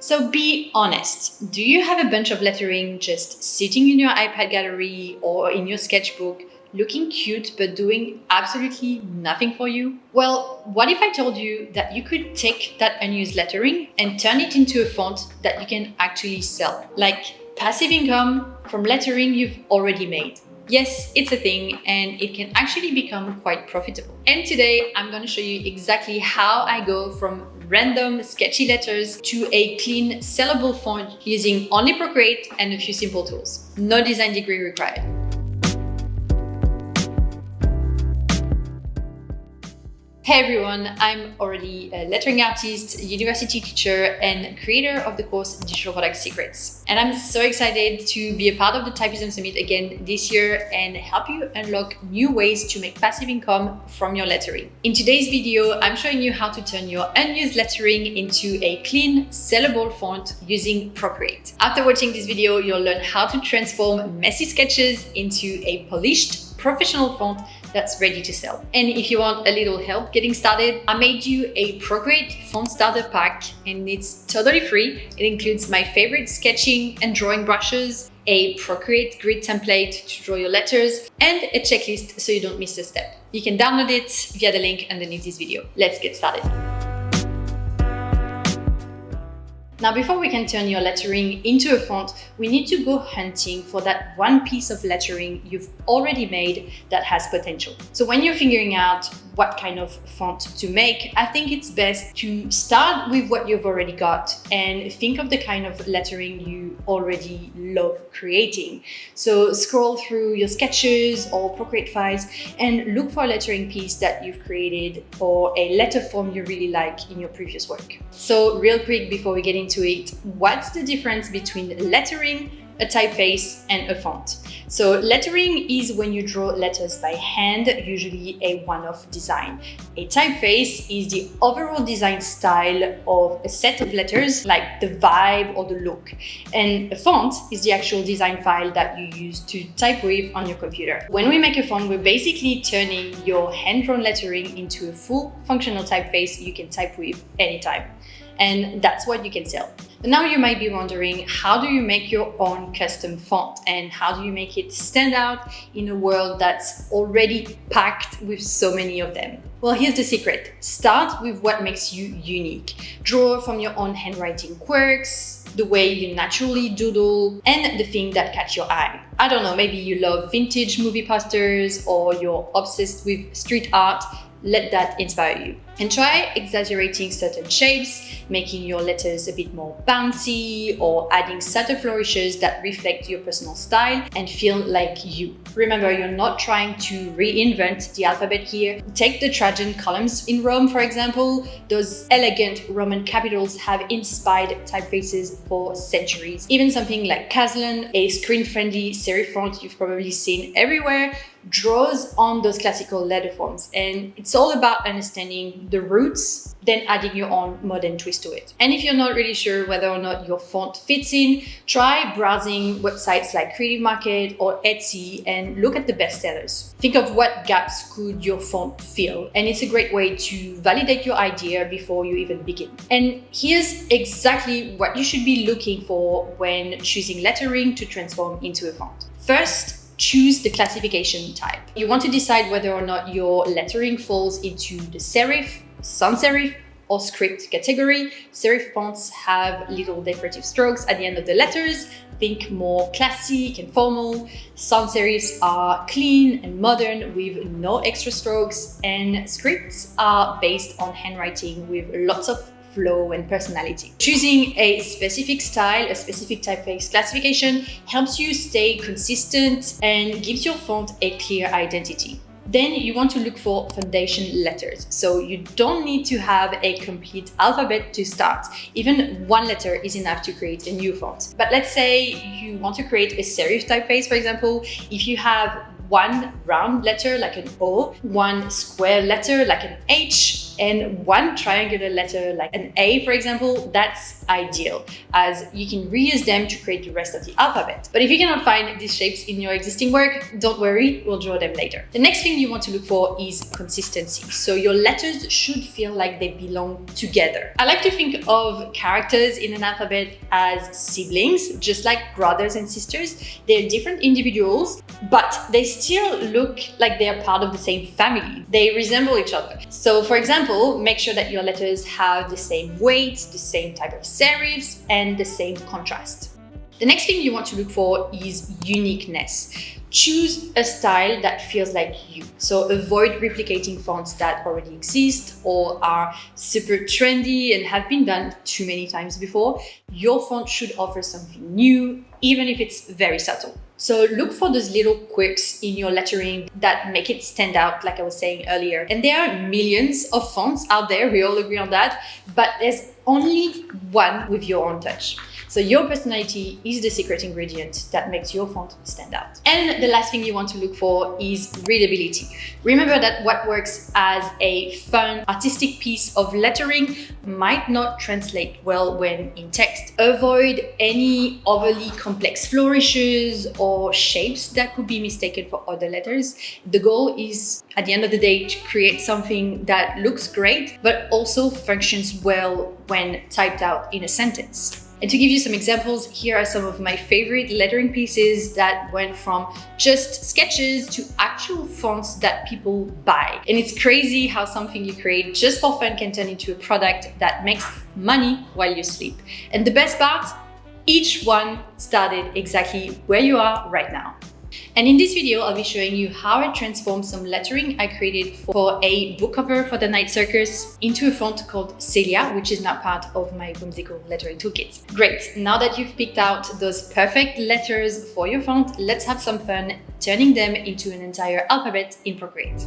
So be honest. Do you have a bunch of lettering just sitting in your iPad gallery or in your sketchbook, looking cute but doing absolutely nothing for you? Well, what if I told you that you could take that unused lettering and turn it into a font that you can actually sell? Like passive income from lettering you've already made. Yes, it's a thing and it can actually become quite profitable. And today I'm going to show you exactly how I go from random sketchy letters to a clean sellable font using only Procreate and a few simple tools. No design degree required. Hey everyone, I'm Aurélie, a lettering artist, university teacher, and creator of the course Digital Product Secrets. And I'm so excited to be a part of the Typism Summit again this year and help you unlock new ways to make passive income from your lettering. In today's video, I'm showing you how to turn your unused lettering into a clean, sellable font using Procreate. After watching this video, you'll learn how to transform messy sketches into a polished, professional font that's ready to sell. And if you want a little help getting started, I made you a Procreate font starter pack and it's totally free. It includes my favorite sketching and drawing brushes, a Procreate grid template to draw your letters, and a checklist so you don't miss a step. You can download it via the link underneath this video. Let's get started. Now, before we can turn your lettering into a font, we need to go hunting for that one piece of lettering you've already made that has potential. So when you're figuring out what kind of font to make, I think it's best to start with what you've already got and think of the kind of lettering you already love creating. So scroll through your sketches or Procreate files and look for a lettering piece that you've created or a letter form you really like in your previous work. So real quick before we get into it, what's the difference between lettering, a typeface, and a font? So lettering is when you draw letters by hand, usually a one-off design. A typeface is the overall design style of a set of letters, like the vibe or the look. And a font is the actual design file that you use to type with on your computer. When we make a font, we're basically turning your hand-drawn lettering into a full functional typeface you can type with anytime. And that's what you can sell. But now you might be wondering, how do you make your own custom font and how do you make it stand out in a world that's already packed with so many of them? Well, here's the secret. Start with what makes you unique. Draw from your own handwriting quirks, the way you naturally doodle, and the thing that catch your eye. I don't know, maybe you love vintage movie posters or you're obsessed with street art. Let that inspire you. And try exaggerating certain shapes, making your letters a bit more bouncy, or adding subtle flourishes that reflect your personal style and feel like you. Remember, you're not trying to reinvent the alphabet here. Take the Trajan columns in Rome, for example. Those elegant Roman capitals have inspired typefaces for centuries. Even something like Caslon, a screen-friendly serif font you've probably seen everywhere, draws on those classical letter forms. And it's all about understanding the roots, then adding your own modern twist to it. And if you're not really sure whether or not your font fits in, try browsing websites like Creative Market or Etsy and look at the bestsellers. Think of what gaps could your font fill. And it's a great way to validate your idea before you even begin. And here's exactly what you should be looking for when choosing lettering to transform into a font. First, choose the classification type. You want to decide whether or not your lettering falls into the serif, sans serif, or script category. Serif fonts have little decorative strokes at the end of the letters. Think more classic and formal. Sans serifs are clean and modern with no extra strokes, and scripts are based on handwriting with lots of flow and personality. Choosing a specific style, a specific typeface classification helps you stay consistent and gives your font a clear identity. Then you want to look for foundation letters. So you don't need to have a complete alphabet to start. Even one letter is enough to create a new font. But let's say you want to create a serif typeface, for example. If you have one round letter like an O, one square letter like an H, and one triangular letter like an A, for example, that's ideal, as you can reuse them to create the rest of the alphabet. But if you cannot find these shapes in your existing work, don't worry, we'll draw them later. The next thing you want to look for is consistency. So your letters should feel like they belong together. I like to think of characters in an alphabet as siblings, just like brothers and sisters. They're different individuals, but they still look like they're part of the same family. They resemble each other. So for example, make sure that your letters have the same weight, the same type of serifs, and the same contrast. The next thing you want to look for is uniqueness. Choose a style that feels like you. So avoid replicating fonts that already exist or are super trendy and have been done too many times before. Your font should offer something new, even if it's very subtle. So look for those little quirks in your lettering that make it stand out, like I was saying earlier. And there are millions of fonts out there, we all agree on that, but there's only one with your own touch. So your personality is the secret ingredient that makes your font stand out. And the last thing you want to look for is readability. Remember that what works as a fun, artistic piece of lettering might not translate well when in text. Avoid any overly complex flourishes or shapes that could be mistaken for other letters. The goal is, at the end of the day, to create something that looks great, but also functions well when typed out in a sentence. And to give you some examples, here are some of my favorite lettering pieces that went from just sketches to actual fonts that people buy. And it's crazy how something you create just for fun can turn into a product that makes money while you sleep. And the best part, each one started exactly where you are right now. And in this video, I'll be showing you how I transformed some lettering I created for a book cover for the Night Circus into a font called Celia, which is now part of my whimsical lettering toolkit. Great, now that you've picked out those perfect letters for your font, let's have some fun turning them into an entire alphabet in Procreate.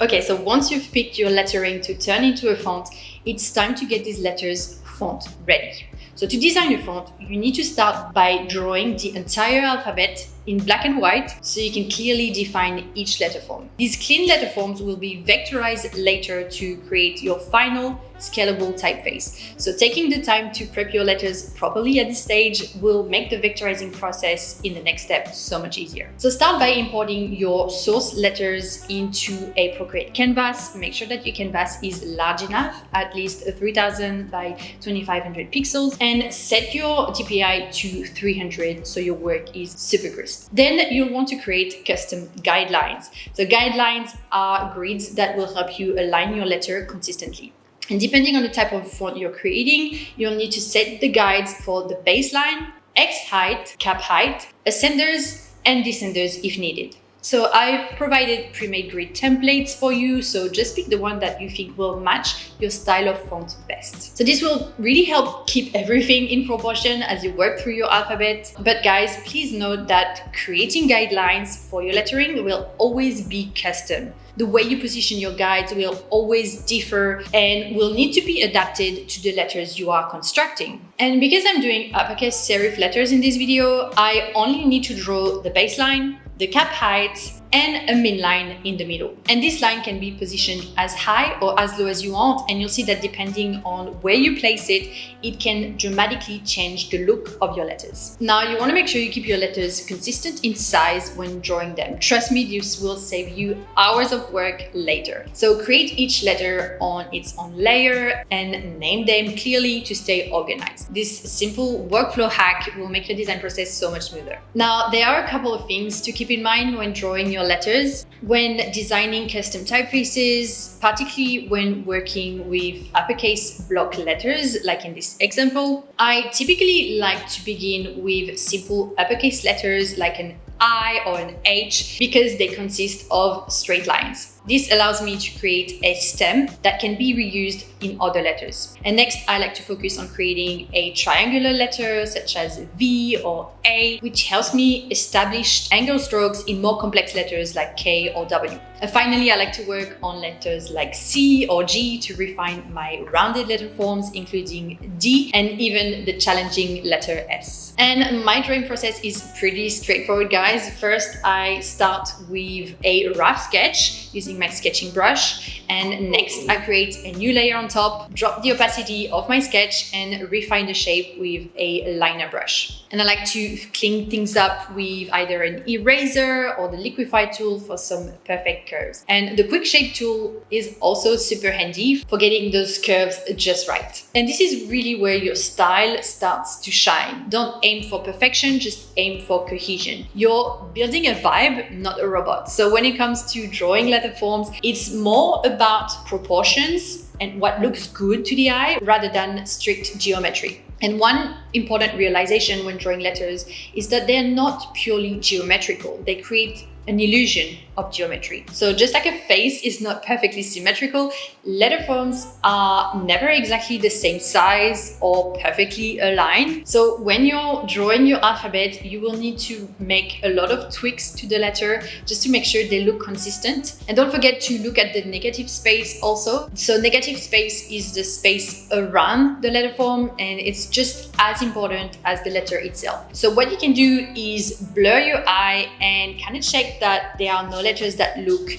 Okay, so once you've picked your lettering to turn into a font, it's time to get these letters font ready. So to design a font, you need to start by drawing the entire alphabet in black and white so you can clearly define each letter form. These clean letter forms will be vectorized later to create your final scalable typeface. So taking the time to prep your letters properly at this stage will make the vectorizing process in the next step so much easier. So start by importing your source letters into a Procreate canvas. Make sure that your canvas is large enough, at least 3000 by 2500 pixels, and set your DPI to 300 so your work is super crisp. Then you'll want to create custom guidelines. So guidelines are grids that will help you align your letter consistently. And depending on the type of font you're creating, you'll need to set the guides for the baseline, X height, cap height, ascenders, and descenders if needed. So I've provided pre-made grid templates for you, so just pick the one that you think will match your style of font best. So this will really help keep everything in proportion as you work through your alphabet. But guys, please note that creating guidelines for your lettering will always be custom. The way you position your guides will always differ and will need to be adapted to the letters you are constructing. And because I'm doing uppercase serif letters in this video, I only need to draw the baseline, the cap height, and a min line in the middle. And this line can be positioned as high or as low as you want, and you'll see that depending on where you place it, it can dramatically change the look of your letters. Now, you want to make sure you keep your letters consistent in size when drawing them. Trust me, this will save you hours of work later. So create each letter on its own layer and name them clearly to stay organized. This simple workflow hack will make your design process so much smoother. Now, there are a couple of things to keep in mind when drawing your letters. When designing custom typefaces, particularly when working with uppercase block letters, like in this example, I typically like to begin with simple uppercase letters like an I or an H because they consist of straight lines. This allows me to create a stem that can be reused in other letters. And next, I like to focus on creating a triangular letter such as V or A, which helps me establish angle strokes in more complex letters like K or W. And finally, I like to work on letters like C or G to refine my rounded letter forms, including D and even the challenging letter S. And my drawing process is pretty straightforward, guys. First, I start with a rough sketch using my sketching brush. And next, I create a new layer on top, drop the opacity of my sketch, and refine the shape with a liner brush. And I like to clean things up with either an eraser or the liquify tool for some perfect curves. And the quick shape tool is also super handy for getting those curves just right. And this is really where your style starts to shine. Don't aim for perfection, just aim for cohesion. You're building a vibe, not a robot. So when it comes to drawing letter forms, it's more about proportions and what looks good to the eye rather than strict geometry. And one important realization when drawing letters is that they're not purely geometrical. They create an illusion of geometry. So just like a face is not perfectly symmetrical, letter forms are never exactly the same size or perfectly aligned. So when you're drawing your alphabet, you will need to make a lot of tweaks to the letter just to make sure they look consistent. And don't forget to look at the negative space also. So negative space is the space around the letter form, and it's just as important as the letter itself. So what you can do is blur your eye and kind of check that there are no letters that look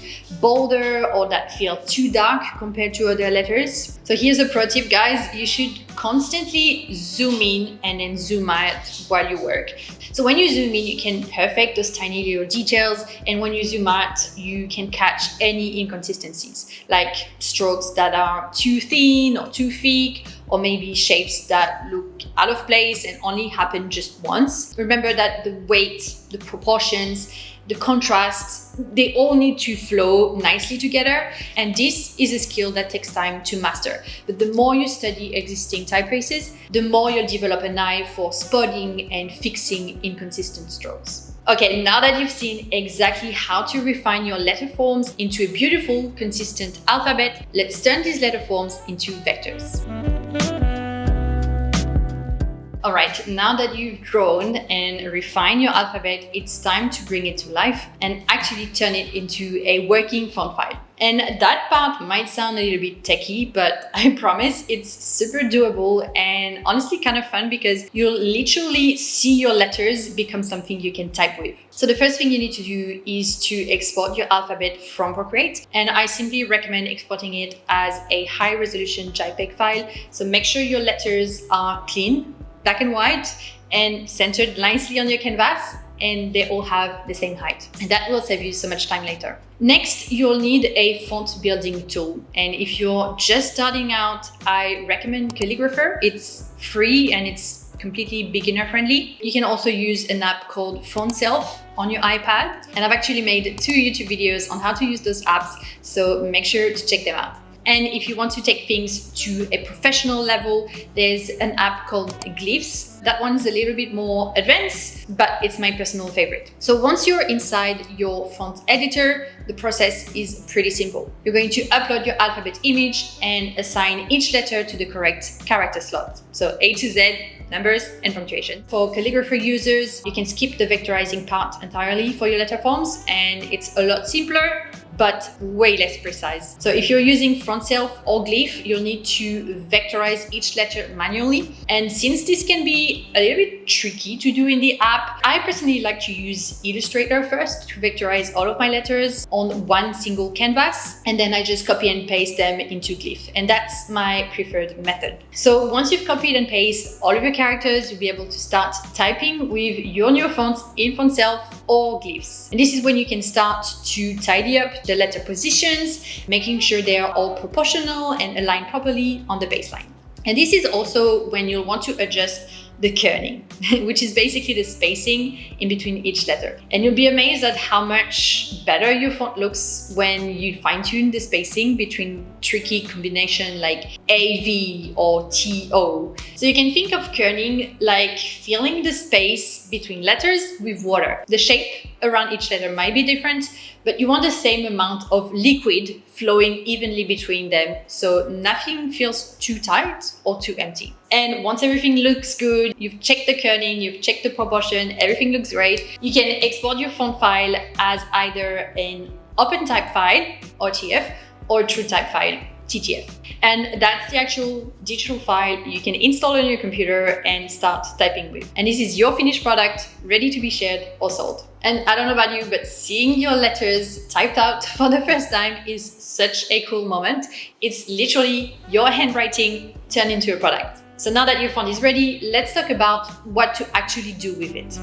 bolder or that feel too dark compared to other letters. So here's a pro tip, guys. You should constantly zoom in and then zoom out while you work. So when you zoom in, you can perfect those tiny little details, and when you zoom out, you can catch any inconsistencies, like strokes that are too thin or too thick, or maybe shapes that look out of place and only happen just once. Remember that the weight, the proportions, the contrasts, they all need to flow nicely together. And this is a skill that takes time to master. But the more you study existing typefaces, the more you'll develop an eye for spotting and fixing inconsistent strokes. Okay, now that you've seen exactly how to refine your letter forms into a beautiful, consistent alphabet, let's turn these letter forms into vectors. All right, now that you've drawn and refined your alphabet, it's time to bring it to life and actually turn it into a working font file. And that part might sound a little bit techy, but I promise it's super doable and honestly kind of fun because you'll literally see your letters become something you can type with. So the first thing you need to do is to export your alphabet from Procreate. And I simply recommend exporting it as a high resolution JPEG file. So make sure your letters are clean, black and white, and centered nicely on your canvas, and they all have the same height. And that will save you so much time later. Next, you'll need a font building tool. And if you're just starting out, I recommend Calligrapher. It's free and it's completely beginner friendly. You can also use an app called FontSelf on your iPad. And I've actually made 2 YouTube videos on how to use those apps, so make sure to check them out. And if you want to take things to a professional level, there's an app called Glyphs. That one's a little bit more advanced, but it's my personal favorite. So once you're inside your font editor, the process is pretty simple. You're going to upload your alphabet image and assign each letter to the correct character slot. So A to Z, numbers, and punctuation. For Calligrapher users, you can skip the vectorizing part entirely for your letter forms, and it's a lot simpler, but way less precise. So if you're using FontSelf or Glyph, you'll need to vectorize each letter manually. And since this can be a little bit tricky to do in the app, I personally like to use Illustrator first to vectorize all of my letters on one single canvas. And then I just copy and paste them into Glyph. And that's my preferred method. So once you've copied and pasted all of your characters, you'll be able to start typing with your new fonts in FontSelf or Glyphs. And this is when you can start to tidy up the letter positions, making sure they are all proportional and aligned properly on the baseline. And this is also when you'll want to adjust the kerning, which is basically the spacing in between each letter. And you'll be amazed at how much better your font looks when you fine-tune the spacing between tricky combination like AV or TO. So you can think of kerning like filling the space between letters with water. The shape around each letter might be different, but you want the same amount of liquid flowing evenly between them, so nothing feels too tight or too empty. And once everything looks good, you've checked the kerning, you've checked the proportion, everything looks great, you can export your font file as either an OpenType file, OTF, or TrueType file. TTF. And that's the actual digital file you can install on your computer and start typing with. And this is your finished product ready to be shared or sold. And I don't know about you, but seeing your letters typed out for the first time is such a cool moment. It's literally your handwriting turned into a product. So now that your font is ready, let's talk about what to actually do with it.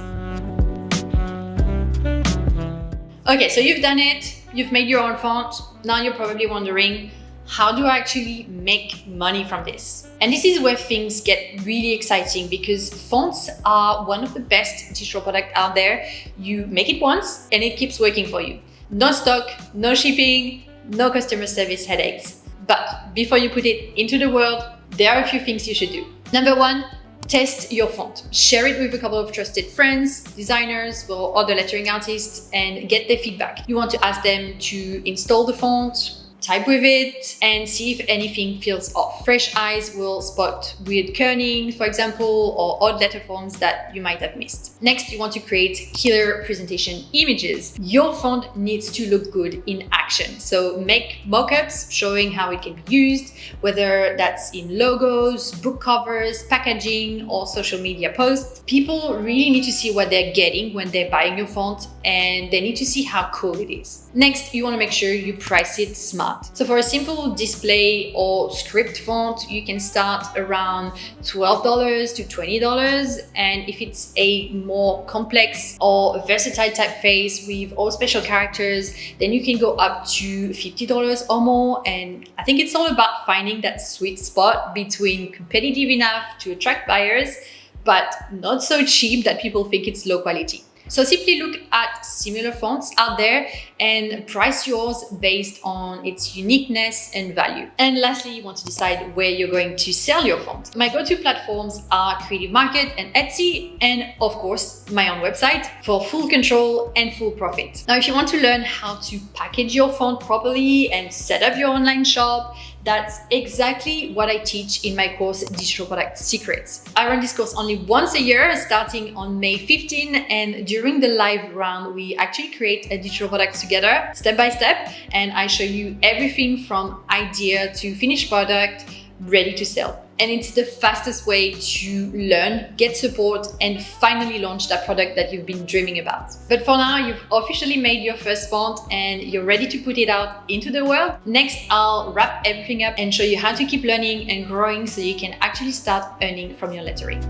Okay, so you've done it, you've made your own font. Now you're probably wondering, how do I actually make money from this? And this is where things get really exciting, because fonts are one of the best digital products out there. You make it once and it keeps working for you. No stock, no shipping, no customer service headaches. But before you put it into the world, there are a few things you should do. Number one, test your font. Share it with a couple of trusted friends, designers, or other lettering artists, and get their feedback. You want to ask them to install the font, type with it, and see if anything feels off. Fresh eyes will spot weird kerning, for example, or odd letter forms that you might have missed. Next, you want to create killer presentation images. Your font needs to look good in action. So make mock-ups showing how it can be used, whether that's in logos, book covers, packaging, or social media posts. People really need to see what they're getting when they're buying your font, and they need to see how cool it is. Next, you want to make sure you price it smart. So for a simple display or script font, you can start around $12 to $20. And if it's a more complex or versatile typeface with all special characters, then you can go up to $50 or more. And I think it's all about finding that sweet spot between competitive enough to attract buyers, but not so cheap that people think it's low quality. So simply look at similar fonts out there and price yours based on its uniqueness and value. And lastly, you want to decide where you're going to sell your font. My go-to platforms are Creative Market and Etsy, and of course, my own website for full control and full profit. Now, if you want to learn how to package your font properly and set up your online shop, that's exactly what I teach in my course, Digital Product Secrets. I run this course only once a year, starting on May 15, and during the live round, we actually create a digital product together, step by step, and I show you everything from idea to finished product, ready to sell. And it's the fastest way to learn, get support, and finally launch that product that you've been dreaming about. But for now, you've officially made your first font and you're ready to put it out into the world. Next, I'll wrap everything up and show you how to keep learning and growing so you can actually start earning from your lettering.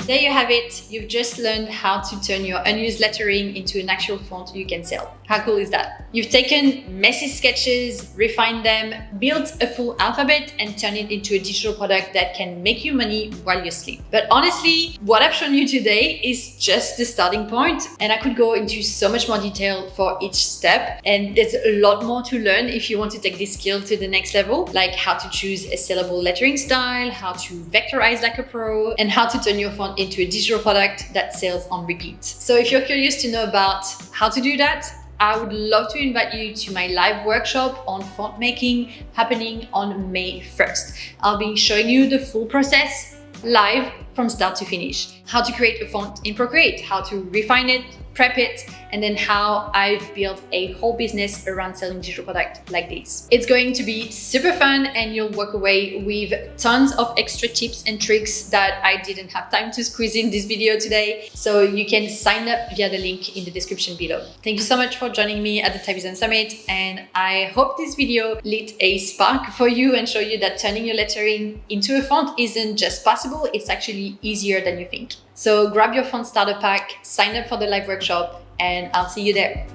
There you have it. You've just learned how to turn your unused lettering into an actual font you can sell. How cool is that? You've taken messy sketches, refined them, built a full alphabet, and turned it into a digital product that can make you money while you sleep. But honestly, what I've shown you today is just the starting point, and I could go into so much more detail for each step. And there's a lot more to learn if you want to take this skill to the next level, like how to choose a sellable lettering style, how to vectorize like a pro, and how to turn your font into a digital product that sells on repeat. So if you're curious to know about how to do that, I would love to invite you to my live workshop on font making happening on May 1st. I'll be showing you the full process live from start to finish. How to create a font in Procreate, how to refine it, prep it, and then how I've built a whole business around selling digital products like this. It's going to be super fun and you'll walk away with tons of extra tips and tricks that I didn't have time to squeeze in this video today. So you can sign up via the link in the description below. Thank you so much for joining me at the Typism Summit, and I hope this video lit a spark for you and show you that turning your lettering into a font isn't just possible, it's actually easier than you think. So grab your font starter pack, sign up for the live workshop, and I'll see you there.